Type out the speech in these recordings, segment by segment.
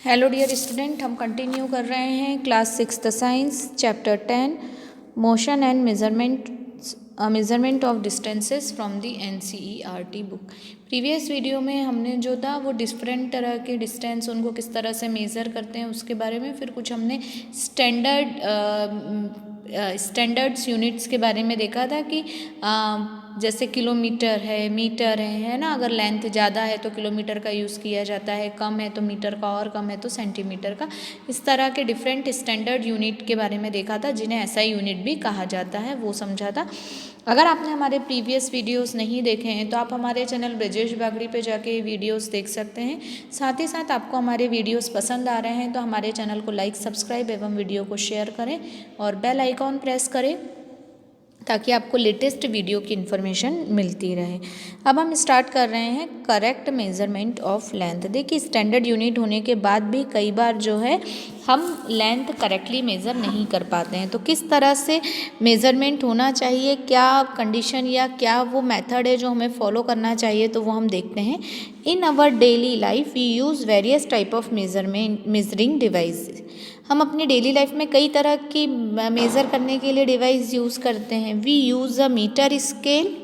Hello dear student, हम continue कर रहे हैं class 6 science chapter 10 motion and measurement of distances from the NCERT book. Previous video में हमने जो था वो डिफरेंट तरह के डिस्टेंस उनको किस तरह से मेज़र करते हैं उसके बारे में, फिर कुछ हमने स्टैंडर्ड्स यूनिट्स के बारे में देखा था कि जैसे किलोमीटर है, मीटर है ना। अगर लेंथ ज़्यादा है तो किलोमीटर का यूज़ किया जाता है, कम है तो मीटर का, और कम है तो सेंटीमीटर का। इस तरह के डिफरेंट स्टैंडर्ड यूनिट के बारे में देखा था, जिन्हें एसआई यूनिट भी कहा जाता है, वो समझा था। अगर आपने हमारे प्रीवियस वीडियोस नहीं देखे हैं तो आप हमारे चैनल ब्रजेश बागड़ी पे जाके वीडियोस देख सकते हैं। साथ ही साथ आपको हमारे वीडियोस पसंद आ रहे हैं तो हमारे चैनल को लाइक, सब्सक्राइब एवं वीडियो को शेयर करें और बेल आइकॉन प्रेस करें ताकि आपको लेटेस्ट वीडियो की इन्फॉर्मेशन मिलती रहे। अब हम स्टार्ट कर रहे हैं करेक्ट मेजरमेंट ऑफ लेंथ। देखिए, स्टैंडर्ड यूनिट होने के बाद भी कई बार जो है हम लेंथ करेक्टली मेज़र नहीं कर पाते हैं, तो किस तरह से मेज़रमेंट होना चाहिए, क्या कंडीशन या क्या वो मेथड है जो हमें फॉलो करना चाहिए, तो वो हम देखते हैं। In our daily life we use various type of measuring device. हम अपनी डेली लाइफ में कई तरह की मेज़र करने के लिए डिवाइस यूज़ करते हैं। We use a metre scale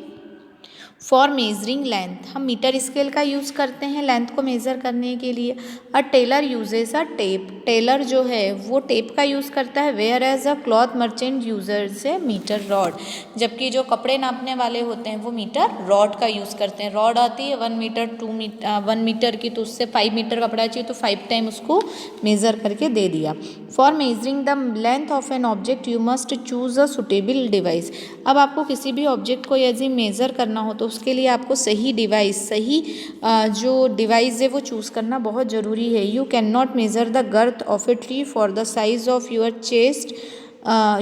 for measuring length. हम मीटर स्केल का यूज़ करते हैं लेंथ को मेज़र करने के लिए। A tailor uses a tape. Tailor जो है वो टेप का यूज़ करता है। Whereas a cloth merchant user से मीटर रॉड। जबकि जो कपड़े नापने वाले होते हैं वो मीटर रॉड का यूज़ करते हैं। रॉड आती है 1 मीटर 1 मीटर की, तो उससे 5 मीटर कपड़ा चाहिए तो 5 टाइम उसको मेज़र करके दे दिया। For measuring the length of an object you must choose a suitable device. अब आपको किसी भी ऑब्जेक्ट को यदि मेज़र करना हो तो उसके लिए आपको सही डिवाइस, सही जो डिवाइस है वो चूज़ करना बहुत ज़रूरी है। You can not measure the girth of a tree for the size of your chest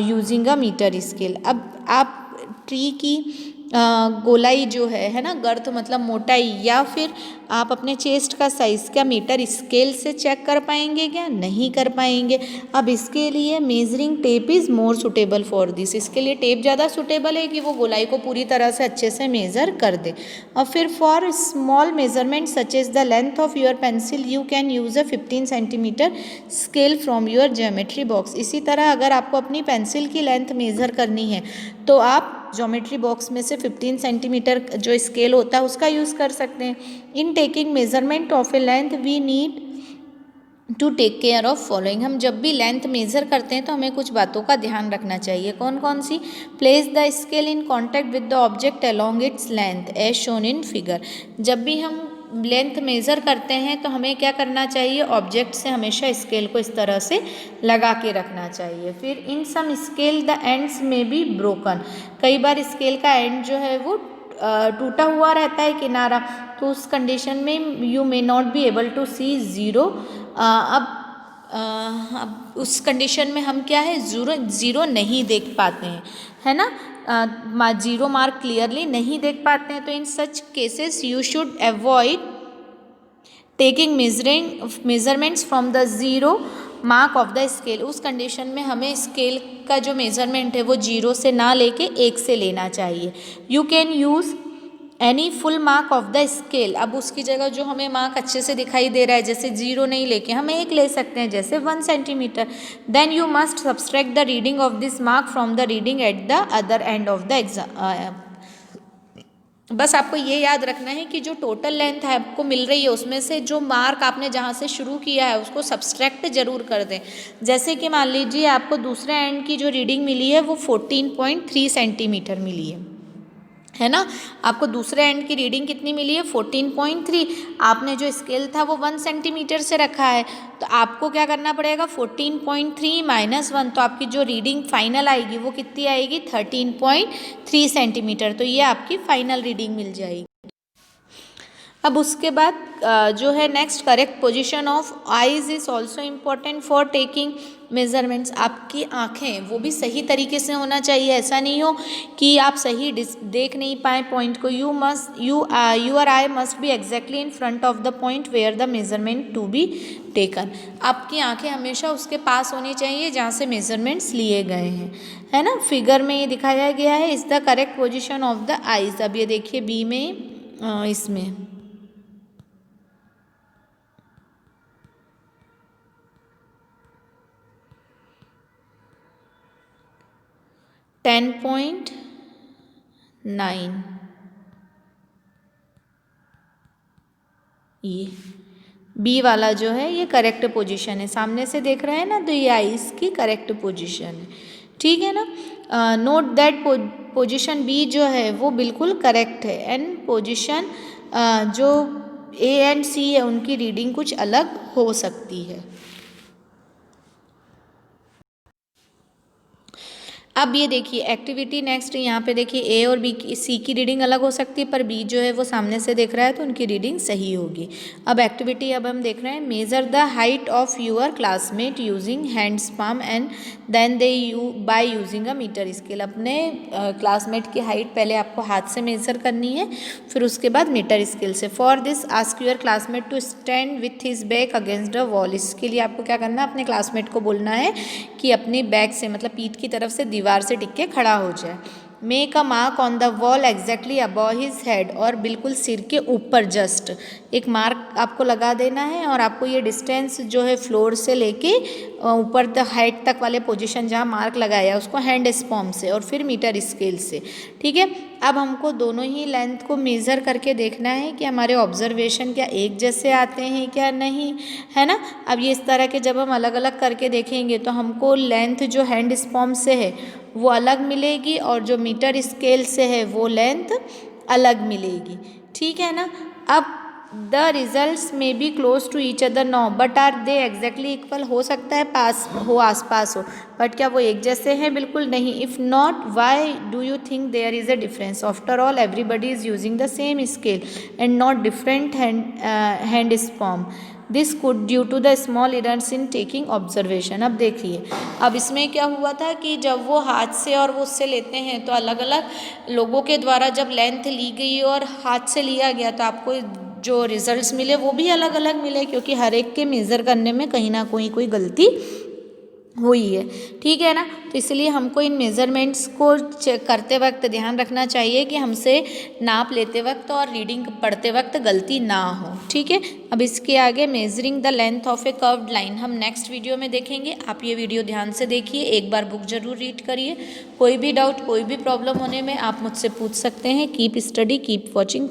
using a metre scale. अब आप ट्री की गोलाई जो है ना, गर्थ मतलब मोटाई, या फिर आप अपने चेस्ट का साइज़ क्या मीटर स्केल से चेक कर पाएंगे? क्या नहीं कर पाएंगे। अब इसके लिए measuring tape is more suitable for this. इसके लिए टेप ज़्यादा सुटेबल है कि वो गोलाई को पूरी तरह से अच्छे से मेज़र कर दे। और फिर for small measurement such as the length of your pencil you can use a 15 centimetre scale from your geometry box. इसी तरह अगर आपको अपनी पेंसिल की लेंथ मेज़र करनी है तो आप ज्योमेट्री बॉक्स में से 15 सेंटीमीटर जो स्केल होता है उसका यूज़ कर सकते हैं। In taking measurement of a length we need to take care of following. हम जब भी लेंथ मेज़र करते हैं तो हमें कुछ बातों का ध्यान रखना चाहिए। कौन कौन सी? Place the scale in contact with the object along its length as shown in figure. जब भी हम लेंथ मेज़र करते हैं तो हमें क्या करना चाहिए? ऑब्जेक्ट से हमेशा स्केल को इस तरह से लगा के रखना चाहिए। फिर इन सम स्केल द एंड्स में बी ब्रोकन। कई बार स्केल का एंड जो है वो टूटा हुआ रहता है, किनारा, तो उस कंडीशन में you may not be able to see zero. अब उस कंडीशन में हम क्या है, ज़ीरो नहीं देख पाते हैं, है ना। ज़ीरो मार्क क्लियरली नहीं देख पाते हैं। तो in such cases you should avoid taking measurements from the zero mark of the scale. उस कंडीशन में हमें स्केल का जो मेजरमेंट है वो 0 से ना लेके 1 से लेना चाहिए। You can use any full mark of the scale. अब उसकी जगह जो हमें मार्क अच्छे से दिखाई दे रहा है, जैसे 0 नहीं लेके हम 1 ले सकते हैं, जैसे 1 centimetre. Then you must subtract the reading of this mark from the reading at the other end of the exam. बस आपको ये याद रखना है कि जो टोटल लेंथ है आपको मिल रही है उसमें से जो मार्क आपने जहाँ से शुरू किया है उसको सब्सट्रैक्ट जरूर कर दें। जैसे कि मान लीजिए आपको दूसरे एंड की जो रीडिंग मिली है वो 14.3 सेंटीमीटर मिली है ना। आपको दूसरे एंड की रीडिंग कितनी मिली है? 14.3। आपने जो स्केल था वो 1 सेंटीमीटर से रखा है, तो आपको क्या करना पड़ेगा? 14.3 माइनस 1, तो आपकी जो रीडिंग फाइनल आएगी वो कितनी आएगी? 13.3 सेंटीमीटर। तो ये आपकी फाइनल रीडिंग मिल जाएगी। अब उसके बाद जो है next, correct position of eyes is also important for taking measurements. आपकी आँखें वो भी सही तरीके से होना चाहिए। ऐसा नहीं हो कि आप सही देख नहीं पाए पॉइंट को। Your eye must be exactly in front of the point where the measurement to be taken. आपकी आँखें हमेशा उसके पास होनी चाहिए जहाँ से मेजरमेंट्स लिए गए हैं, है ना। फिगर में ये दिखाया गया है, is the correct position of the eyes. अब ये देखिए बी में इसमें 10.9 ये बी वाला जो है ये करेक्ट पोजीशन है। सामने से देख रहे हैं ना, तो ये आई इसकी करेक्ट पोजीशन है। ठीक है ना। नोट दैट पोजीशन बी जो है वो बिल्कुल करेक्ट है एंड पोजीशन जो ए एंड सी है उनकी रीडिंग कुछ अलग हो सकती है। अब ये देखिए एक्टिविटी नेक्स्ट, यहाँ पे देखिए ए और बी की सी की रीडिंग अलग हो सकती है, पर बी जो है वो सामने से देख रहा है तो उनकी रीडिंग सही होगी। अब एक्टिविटी अब हम देख रहे हैं, measure the height of your classmate using hands palm and then they by using a metre scale. अपने क्लासमेट की हाइट पहले आपको हाथ से मेजर करनी है, फिर उसके बाद मीटर स्केल से। For this ask your classmate to stand with his back against the wall. इसके लिए आपको क्या करना है, अपने क्लासमेट को बोलना है कि अपनी बैक से मतलब पीठ की तरफ से दीवार से टिक के खड़ा हो जाए। Make a mark on the wall exactly above his head, और बिल्कुल सिर के ऊपर जस्ट एक मार्क आपको लगा देना है, और आपको ये डिस्टेंस जो है फ्लोर से लेके ऊपर तक हाइट तक वाले पोजीशन जहाँ मार्क लगाया उसको हैंड स्पॉम से और फिर मीटर स्केल से। ठीक है। अब हमको दोनों ही लेंथ को मेज़र करके देखना है कि हमारे ऑब्जर्वेशन क्या एक जैसे आते हैं क्या नहीं, है ना। अब ये इस तरह के जब हम अलग अलग करके देखेंगे तो हमको लेंथ जो हैंड स्पॉम से है वो अलग मिलेगी और जो मीटर स्केल से है वो लेंथ अलग मिलेगी। ठीक है ना। अब the results may be close to each other no but are they exactly equal. हो सकता है पास हो, आसपास हो, बट क्या वो एक जैसे हैं? बिल्कुल नहीं। If not why do you think there is a difference? After all everybody is using the same scale and not different hand span. This could due to the small errors in taking observation. अब देखिए, अब इसमें क्या हुआ था कि जब वो हाथ से और वो उससे लेते हैं तो अलग अलग लोगों के द्वारा जब लेंथ ली गई और हाथ से लिया गया तो आपको जो रिजल्ट्स मिले वो भी अलग अलग मिले, क्योंकि हर एक के मेज़र करने में कहीं ना कोई गलती हुई है। ठीक है ना। तो इसलिए हमको इन मेज़रमेंट्स को चेक करते वक्त ध्यान रखना चाहिए कि हमसे नाप लेते वक्त और रीडिंग पढ़ते वक्त गलती ना हो। ठीक है। अब इसके आगे measuring the length of A curved line हम नेक्स्ट वीडियो में देखेंगे। आप ये वीडियो ध्यान से देखिए, एक बार बुक जरूर रीड करिए। कोई भी डाउट कोई भी प्रॉब्लम होने में आप मुझसे पूछ सकते हैं। Keep study keep watching.